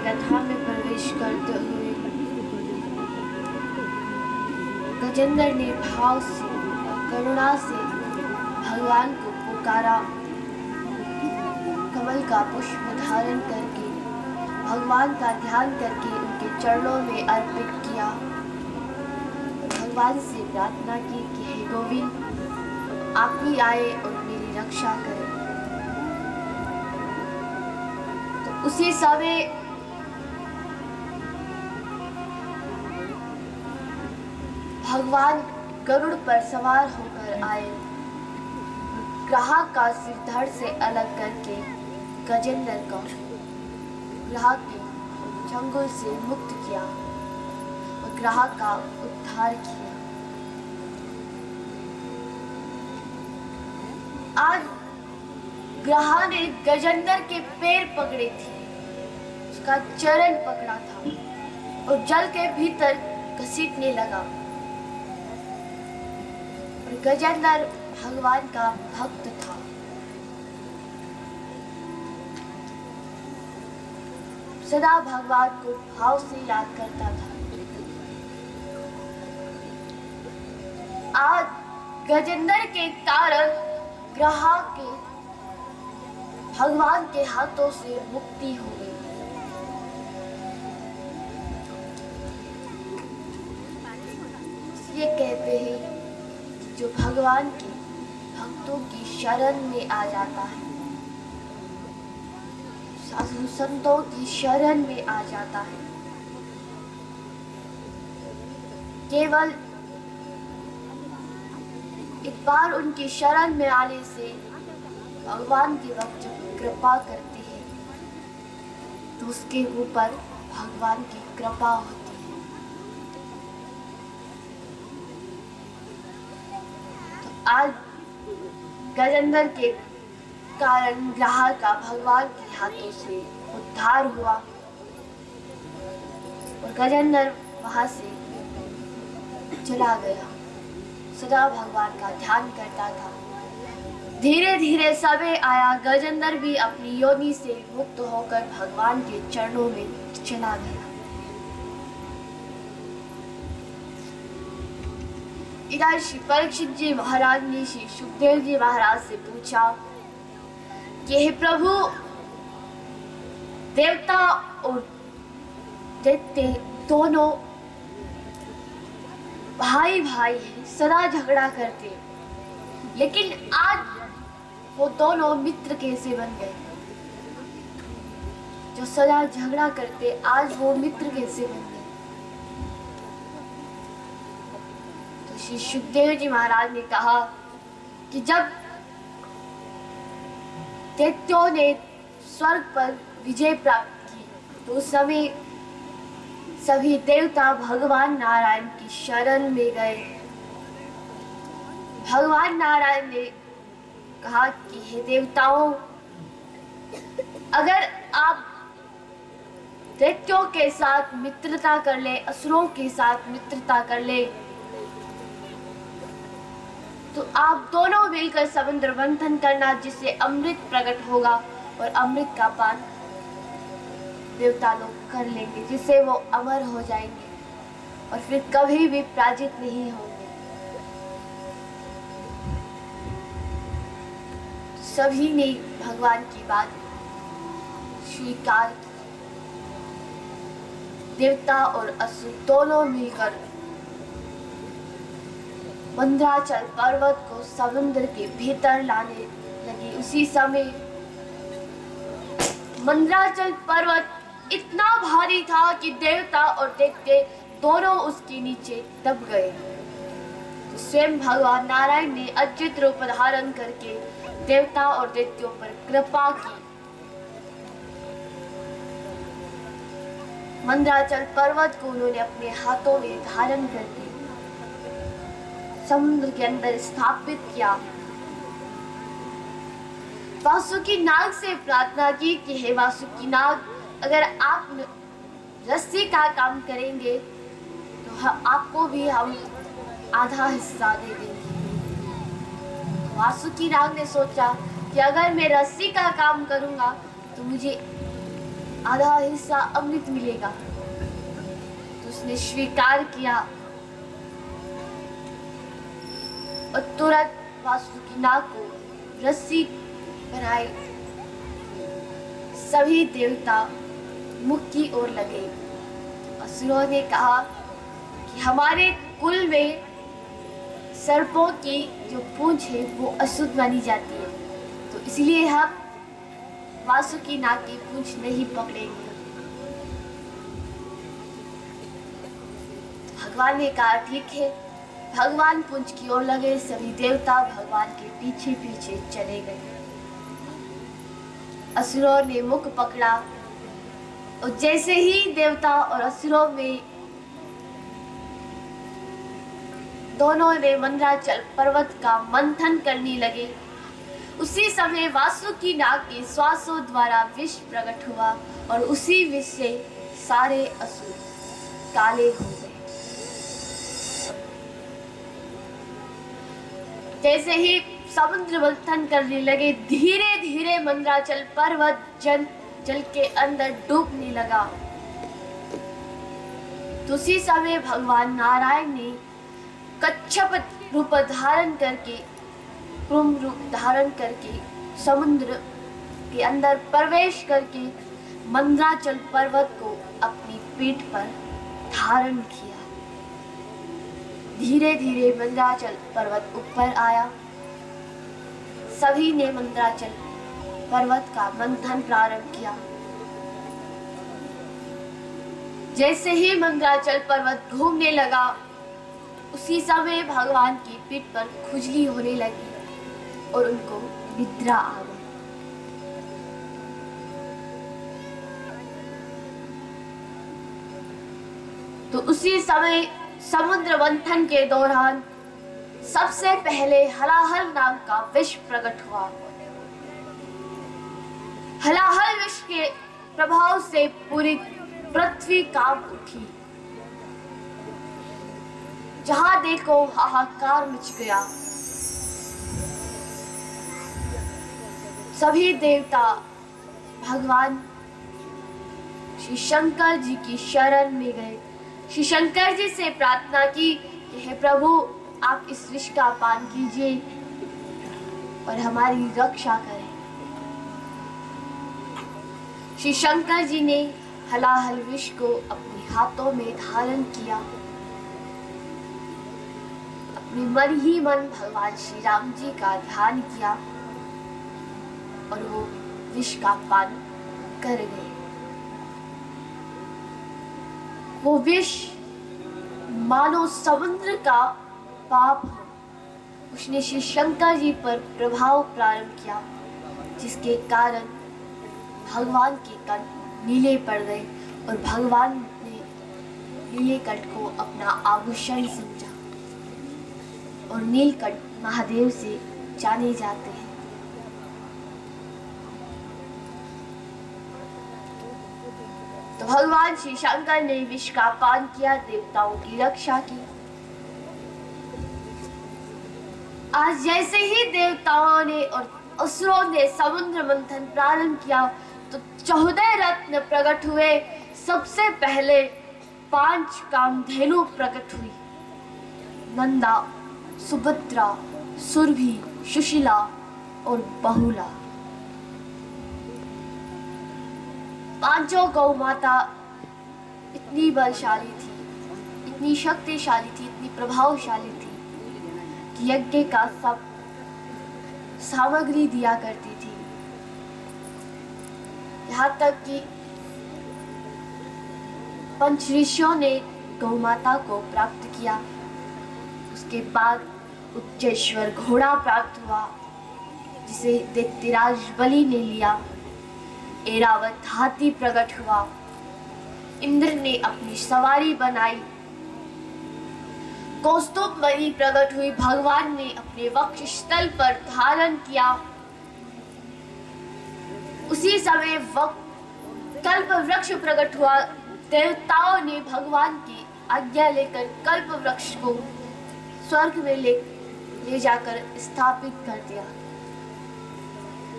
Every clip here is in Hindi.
कथा में प्रवेश करते हुए गजेंद्र ने भाव से और करुणा से भगवान को पुकारा। कमल का पुष्प धारण करके भगवान का ध्यान करके उनके चरणों में अर्पित किया। भगवान से प्रार्थना की कि हे गोविंद, आप ही आए और मेरी रक्षा करें। तो उसी समय भगवान गरुड़ पर सवार होकर आए। ग्राहक का सिर धड़ से अलग करके गजेंद्र को ग्राहक के चंगुल से मुक्त किया और ग्राहक का उद्धार किया। आज ग्राह ने गजेंद्र के पैर पकड़े थे, उसका चरण पकड़ा था और जल के भीतर घसीटने लगा। और गजेंद्र भगवान का भक्त था। सदा भगवान को भाव से याद करता था। आज गजेंद्र के कारण ग्राहक के भगवान के हाथों से मुक्ति हो गई। ये कहते हैं जो भगवान के भक्तों की शरण में आ जाता है, साधु संतों की शरण में आ जाता है, केवल एक बार उनकी शरण में आने से भगवान के भक्त जब कृपा करते हैं तो उसके ऊपर भगवान की कृपा होती है। तो आज गजेंद्र के कारण ग्राहक का भगवान के हाथों से उद्धार हुआ और गजेंद्र वहां से चला गया। सदा भगवान का ध्यान करता था। धीरे धीरे समय आया, गजेंद्र भी अपनी योनि से मुक्त होकर भगवान के चरणों में चला गया। इधर श्री परीक्षित जी महाराज ने श्री सुखदेव जी महाराज से पूछा कि हे प्रभु, देवता और दैत्य दोनों भाई भाई हैं, सदा झगड़ा करते, लेकिन आज वो दोनों मित्र कैसे बन गए? जो सदा झगड़ा करते आज वो मित्र कैसे बन गए? तो श्री सुखदेव जी महाराज ने कहा कि जब दैत्यों ने स्वर्ग पर विजय प्राप्त की तो उस समय सभी देवता भगवान नारायण की शरण में गए। भगवान नारायण ने कहा कि हे देवताओं, अगर आप दैत्यों के साथ मित्रता कर ले, असुरों के साथ मित्रता कर ले, तो आप दोनों मिलकर समुद्र मंथन करना, जिससे अमृत प्रकट होगा और अमृत का पान देवता लोग कर लेंगे, जिससे वो अमर हो जाएंगे और फिर कभी भी पराजित नहीं होंगे। सभी ने भगवान की बात स्वीकार की। देवता और असुर दोनों मिलकर मंदराचल पर्वत को समुद्र के भीतर लाने लगी। उसी समय मंदराचल पर्वत इतना भारी था कि देवता और दैत्य दोनों उसके नीचे दब गए। तो स्वयं भगवान नारायण ने अद्भुत रूप धारण करके देवता और दैत्यों पर कृपा की। मंदराचल पर्वत को उन्होंने अपने हाथों में धारण करके समुद्र के अंदर स्थापित किया। वासुकी नाग से प्रार्थना की कि हे वासुकी नाग, अगर आप रस्सी का काम करेंगे तो आपको भी हम आधा हिस्सा दे देंगे। वासुकी नाग ने सोचा कि अगर मैं रस्सी का काम करूंगा तो मुझे आधा हिस्सा अमृत मिलेगा। तो उसने स्वीकार किया और तुरंत वासुकी नाग को रस्सी बनाई। सभी देवता मुख की ओर लगे। असुरों ने कहा कि हमारे कुल में सर्पों की जो पूंछ है वो अशुद्ध मानी जाती है, तो इसलिए हम वासुकी नाग की पूंछ नहीं पकड़ेंगे। भगवान ने कहा ठीक है। भगवान पूंछ की ओर लगे। सभी देवता भगवान के पीछे पीछे चले गए। असुरों ने मुख पकड़ा और जैसे ही देवता और असुरों में दोनों ने मंदराचल पर्वत का मंथन करने लगे, उसी समय वासुकी नाग के श्वासों द्वारा विष प्रकट हुआ और उसी विष से सारे असुर काले हो गए। जैसे ही समुद्र मंथन करने लगे, धीरे धीरे मंदराचल पर्वत जल के अंदर डूबने लगा। तो उसी समय भगवान नारायण ने कच्छप रूप धारण करके, कुंभ रूप धारण करके समुद्र के अंदर प्रवेश करके मंदराचल पर्वत को अपनी पीठ पर धारण किया। धीरे धीरे मंदराचल पर्वत ऊपर आया। सभी ने मंदराचल पर्वत का मंथन प्रारंभ किया। जैसे ही मंदराचल पर्वत घूमने लगा, उसी समय भगवान की पीठ पर खुजली होने लगी और उनको निद्रा आ गई। तो उसी समय समुद्र मंथन के दौरान सबसे पहले हलाहल नाम का विष प्रकट हुआ। हलाहल विष के प्रभाव से पूरी पृथ्वी कांप उठी। जहां देखो हाहाकार मच गया। सभी देवता भगवान श्री शंकर जी की शरण में गए। श्री शंकर जी से प्रार्थना की कि हे प्रभु, आप इस विष का पान कीजिए और हमारी रक्षा करें। श्री शंकर जी ने हलाहल विष को अपने हाथों में धारण किया। अपने मन ही मन भगवान श्री राम जी का ध्यान किया और वो विष का पान कर गए। वो विष मानो समुद्र का पाप हो। उसने श्री शंकर जी पर प्रभाव प्रारंभ किया, जिसके कारण भगवान के कंठ नीले पड़ गए और भगवान ने नीले कंठ को अपना आभूषण समझा और नीलकंठ महादेव से जाने जाते हैं। तो भगवान श्री शंकर ने विष का पान किया, देवताओं की रक्षा की। आज जैसे ही देवताओं ने और असुरों ने समुद्र मंथन प्रारंभ किया, तो 14 रत्न प्रकट हुए। सबसे पहले 5 कामधेनु प्रकट हुई। नंदा, सुभद्रा, सुरभि, सुशीला और बहुला। पांचों गौ माता इतनी बलशाली थी, इतनी शक्तिशाली थी, इतनी प्रभावशाली थी कि यज्ञ का सब सामग्री दिया करती थी। यहाँ तक कि पंच ऋषियों ने गौ माता को प्राप्त किया। उसके बाद उच्चेश्वर घोड़ा प्राप्त हुआ, जिसे दैत्यराज बलि ने लिया। ऐरावत हाथी प्रकट हुआ। इंद्र ने अपनी सवारी बनाई। कौस्तुभ मणि प्रकट हुई। भगवान ने अपने वक्षस्थल पर धारण किया। उसी समय कल्प वृक्ष प्रकट हुआ। देवताओं ने भगवान की आज्ञा लेकर कल्प वृक्ष को स्वर्ग में ले जाकर स्थापित कर दिया।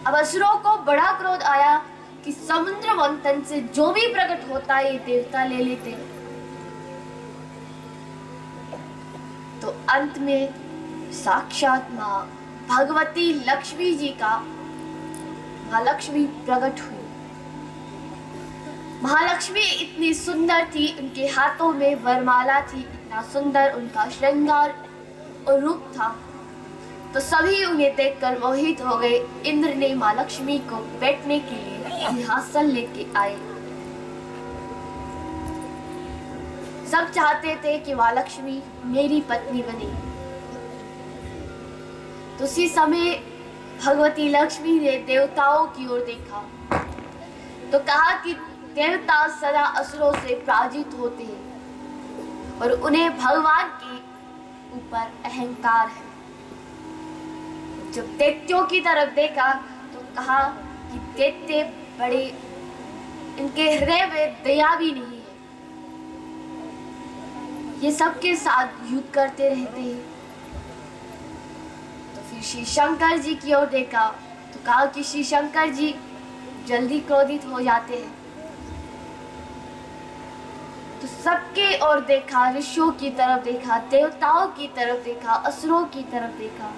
अब असुरों को बड़ा क्रोध आया कि समुद्र मंथन से जो भी प्रकट होता है ये देवता ले लेते हैं। तो अंत में साक्षात मां भगवती लक्ष्मी जी का महालक्ष्मी प्रकट हुई। महालक्ष्मी इतनी सुंदर थी, उनके हाथों में वरमाला थी, इतना सुंदर उनका श्रृंगार और रूप था। तो सभी उन्हें देखकर मोहित हो गए। इंद्र ने मां लक्ष्मी को बैठने के लिए सिंहासन लेके आए। सब चाहते थे कि मां लक्ष्मी मेरी पत्नी बने। तो उसी समय भगवती लक्ष्मी ने देवताओं की ओर देखा तो कहा कि देवता सदा असुरों से पराजित होते हैं और उन्हें भगवान के ऊपर अहंकार है। जब दैत्यों की तरफ देखा तो कहा कि दैत्य बड़े, इनके हृदय में दया भी नहीं है, ये सबके साथ युद्ध करते रहते हैं। तो फिर श्री शंकर जी की ओर देखा तो कहा कि श्री शंकर जी जल्दी क्रोधित हो जाते हैं। तो सबके ओर देखा, ऋषियों की तरफ देखा, देवताओं की तरफ देखा, असुरों की तरफ देखा,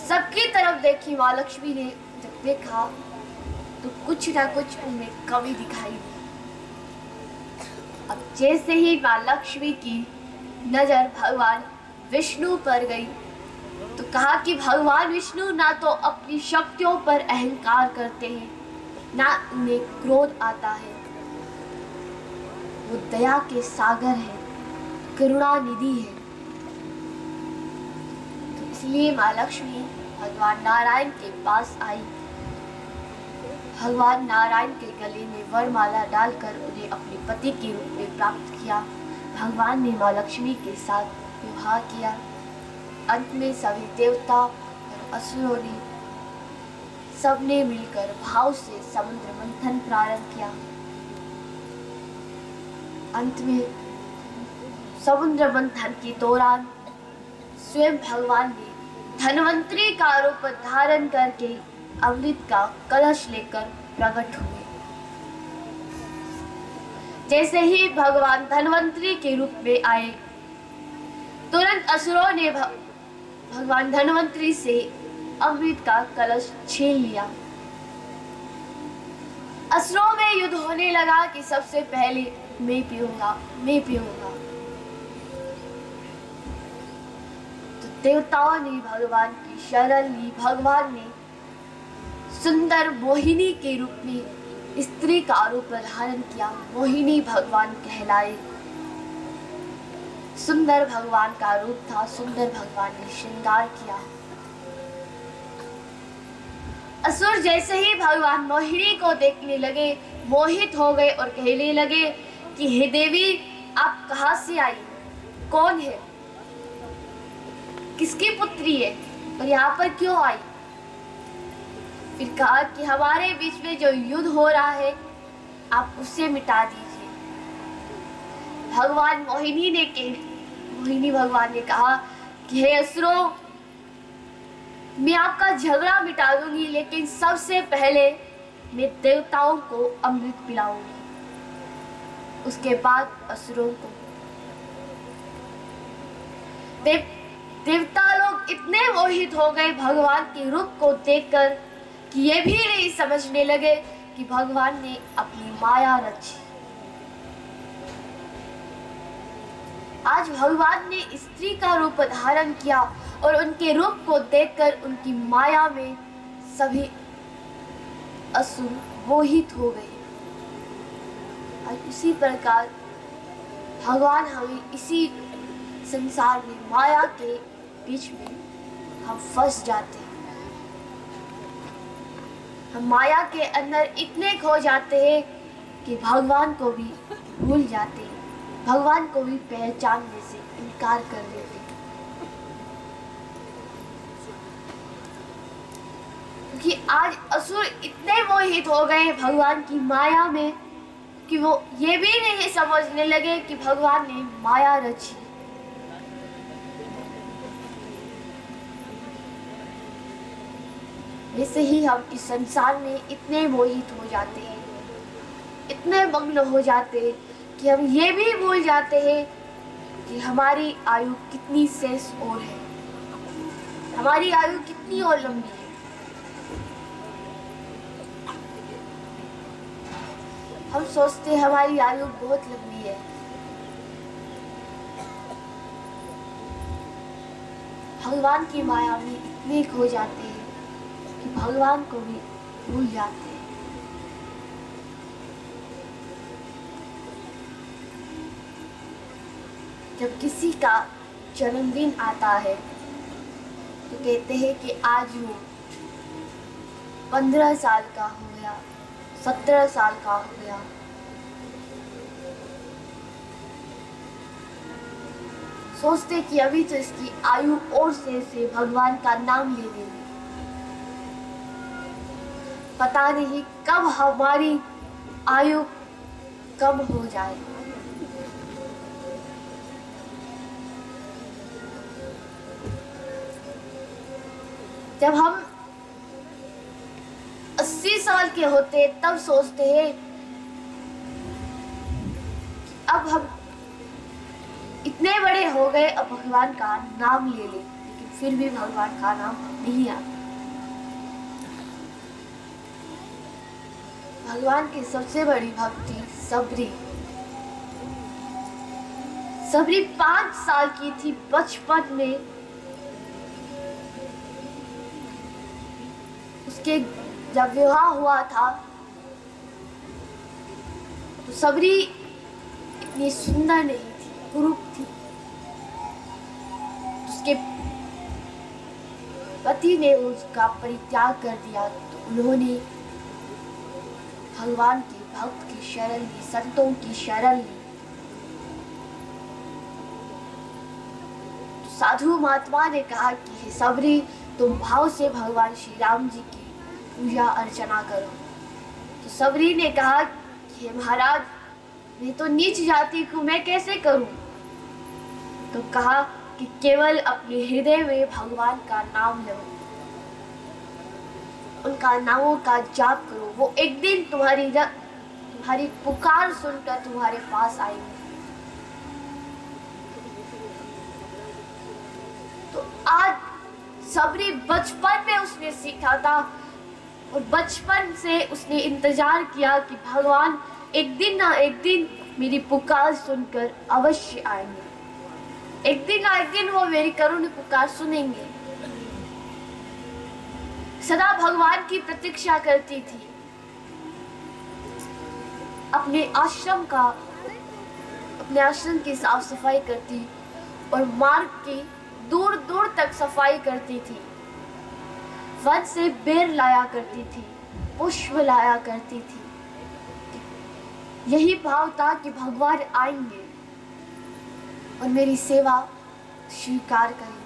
सबकी तरफ देखी। मां लक्ष्मी ने जब देखा तो कुछ ना कुछ उनमें कमी दिखाई दी। अब जैसे ही मां लक्ष्मी की नजर भगवान विष्णु पर गई तो कहा कि भगवान विष्णु ना तो अपनी शक्तियों पर अहंकार करते हैं, ना उन्हें क्रोध आता है। वो दया के सागर है, करुणा निधि है। तो इसलिए मां लक्ष्मी भगवान नारायण के पास आई। भगवान नारायण के गले में वरमाला डालकर उन्हें अपने पति के रूप में प्राप्त किया। भगवान ने मां लक्ष्मी के साथ विवाह किया। अंत में सभी देवता और असुरों ने सबने मिलकर भाव से समुद्र मंथन प्रारंभ किया। अंत में समुद्र मंथन के दौरान स्वयं भगवान ने धन्वंतरी का रूप धारण करके अमृत का कलश लेकर प्रकट हुए। जैसे ही भगवान धन्वंतरी के रूप में आए तुरंत असुरों ने भगवान धन्वंतरी से अमृत का कलश छीन लिया। असुरों में युद्ध होने लगा कि सबसे पहले मैं पीऊंगा, मैं पीऊंगा। तो देवताओं ने भगवान की शरण ली। भगवान ने सुंदर मोहिनी के रूप में स्त्री का रूप धारण किया। मोहिनी भगवान कहलाए। सुंदर भगवान का रूप था, सुंदर भगवान ने श्रृंगार किया। असुर जैसे ही भगवान मोहिनी को देखने लगे मोहित हो गए और कहने लगे कि हे देवी, आप कहां से आई, कौन है, किसकी पुत्री है और यहाँ पर क्यों आई। फिर कहा कि हमारे बीच में जो युद्ध हो रहा है आप उसे मिटा दीजिए। भगवान मोहिनी भगवान ने कहा कि हे असुरों, मैं आपका झगड़ा मिटा दूंगी, लेकिन सबसे पहले मैं देवताओं को अमृत पिलाऊंगी, उसके बाद असुरों को। देवता लोग इतने मोहित हो गए भगवान के रूप को देखकर कि ये भी नहीं समझने लगे कि भगवान ने अपनी माया रची। आज भगवान ने स्त्री का रूप धारण किया और उनके रूप को देखकर उनकी माया में सभी असुर मोहित हो गए। और इसी प्रकार भगवान हमें इसी संसार में माया के बीच में हम फंस जाते हैं। हम माया के अंदर इतने खो जाते हैं कि भगवान को भी भूल जाते हैं, भगवान को भी पहचानने से इनकार कर देते हैं। क्योंकि आज असुर इतने मोहित हो गए भगवान की माया में कि वो ये भी नहीं समझने लगे कि भगवान ने माया रची। वैसे ही हम इस संसार में इतने मोहित हो जाते हैं, इतने मग्न हो जाते हैं कि हम ये भी भूल जाते हैं कि हमारी आयु कितनी शेष और है, हमारी आयु कितनी और लंबी है। हम सोचते हैं हमारी आयु बहुत लंबी है, भगवान की माया में इतने खो जाते हैं कि भगवान को भी भूल जाते हैं। जब किसी का जन्मदिन आता है तो कहते हैं कि आज वो 15 साल का हो गया, 17 साल का हो गया। सोचते कि अभी तो इसकी आयु और से भगवान का नाम ले लेंगे। पता नहीं कब हमारी आयु कम हो जाए। जब हम 80 साल के होते तब सोचते हैं अब हम इतने बड़े हो गए, अब भगवान का नाम ले ले, लेकिन फिर भी भगवान का नाम नहीं आता। भगवान की सबसे बड़ी भक्ति सबरी। सबरी 5 साल की थी बचपन में। उसके जब विवाह हुआ था तो सबरी इतनी सुंदर नहीं थी, कुरूप थी। उसके पति ने उसका परित्याग कर दिया तो उन्होंने भगवान के भक्त की शरण ली, संतों की शरण ली। तो साधु महात्मा ने कहा कि हे सबरी, तुम भाव से भगवान श्री राम जी की पूजा अर्चना करो। तो सबरी ने कहा कि महाराज, मैं तो नीच जाति को मैं कैसे करूं? तो कहा कि केवल अपने हृदय में भगवान का नाम लो, उनका नामों का जाप करो। वो एक दिन तुम्हारी पुकार सुनकर तुम्हारे पास आएंगे। तो आज सबरी बचपन में उसने सीखा था और बचपन से उसने इंतजार किया कि भगवान एक दिन ना एक दिन मेरी पुकार सुनकर अवश्य आएंगे। एक दिन ना एक दिन वो मेरी करुण पुकार सुनेंगे। सदा भगवान की प्रतीक्षा करती थी। अपने आश्रम की साफ सफाई करती और मार्ग की दूर दूर तक सफाई करती थी। वन से बेर लाया करती थी, पुष्प लाया करती थी। यही भाव था कि भगवान आएंगे और मेरी सेवा स्वीकार करेंगे।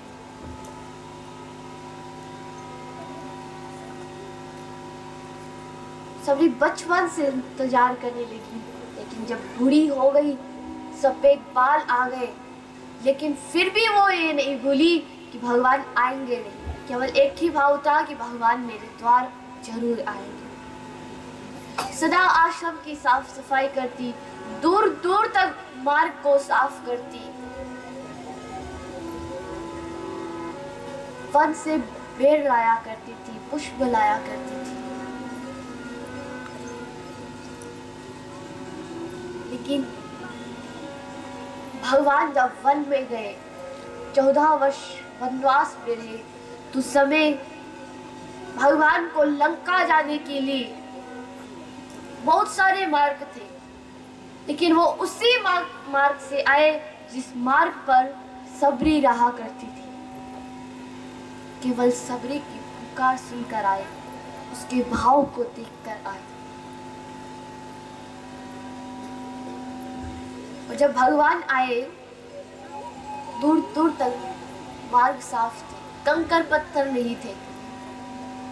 सबरी बचपन से इंतजार करने लगी, लेकिन जब बूढ़ी हो गई, सफेद बाल आ गए, लेकिन फिर भी वो ये नहीं भूली कि भगवान आएंगे नहीं। केवल एक ही भाव था कि भगवान मेरे द्वार जरूर आएंगे। सदा आश्रम की साफ सफाई करती, दूर दूर तक मार्ग को साफ करती, वन से बेर लाया करती थी, पुष्प लाया करती थी। लेकिन भगवान जब वन में गए, 14 वर्ष वनवास में रहे, तो समय भगवान को लंका जाने के लिए बहुत सारे मार्ग थे, लेकिन वो उसी मार्ग से आए जिस मार्ग पर सबरी रहा करती थी। केवल सबरी की पुकार सुनकर आए, उसके भाव को देखकर आए। और जब भगवान आए, दूर दूर तक मार्ग साफ थे, कंकर पत्थर नहीं थे,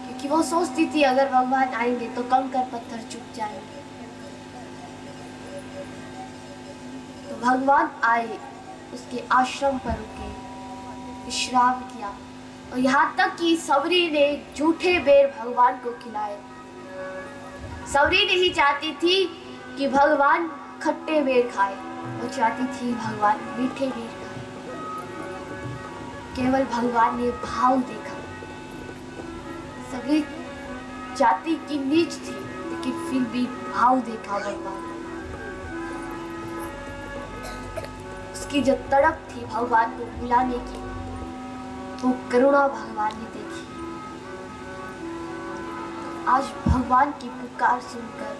क्योंकि वो सोचती थी अगर भगवान आएंगे तो कंकर पत्थर चुप जाएंगे। तो भगवान आए, उसके आश्रम पर रुके, विश्राम किया, और यहाँ तक कि सबरी ने झूठे बेर भगवान को खिलाए। सबरी नहीं चाहती थी कि भगवान खट्टे बेर खाए, वो चाहती थी भगवान मीठे बेर खाए। केवल भगवान ने भाव देखा। सबरी जाति की नीच थी, लेकिन फिर भी भाव देखा भगवान। उसकी जो तड़प थी भगवान को बुलाने की, वो करुणा भगवान ने देखी। आज भगवान की पुकार सुनकर,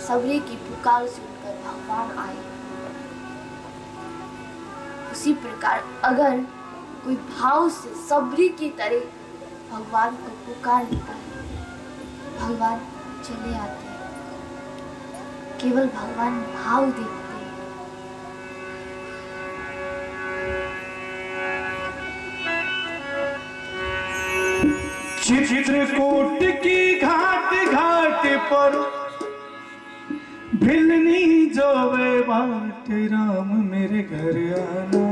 सबरी की पुकार सुनकर भगवान आए। उसी प्रकार अगर कोई भाव से सबरी की तरह भगवान को पुकार लेता है, भगवान चले आते हैं। केवल भगवान भाव देखते हैं। चित्रकूट की घाट घाट पर भिलनी जोवे बाट राम मेरे घर आना।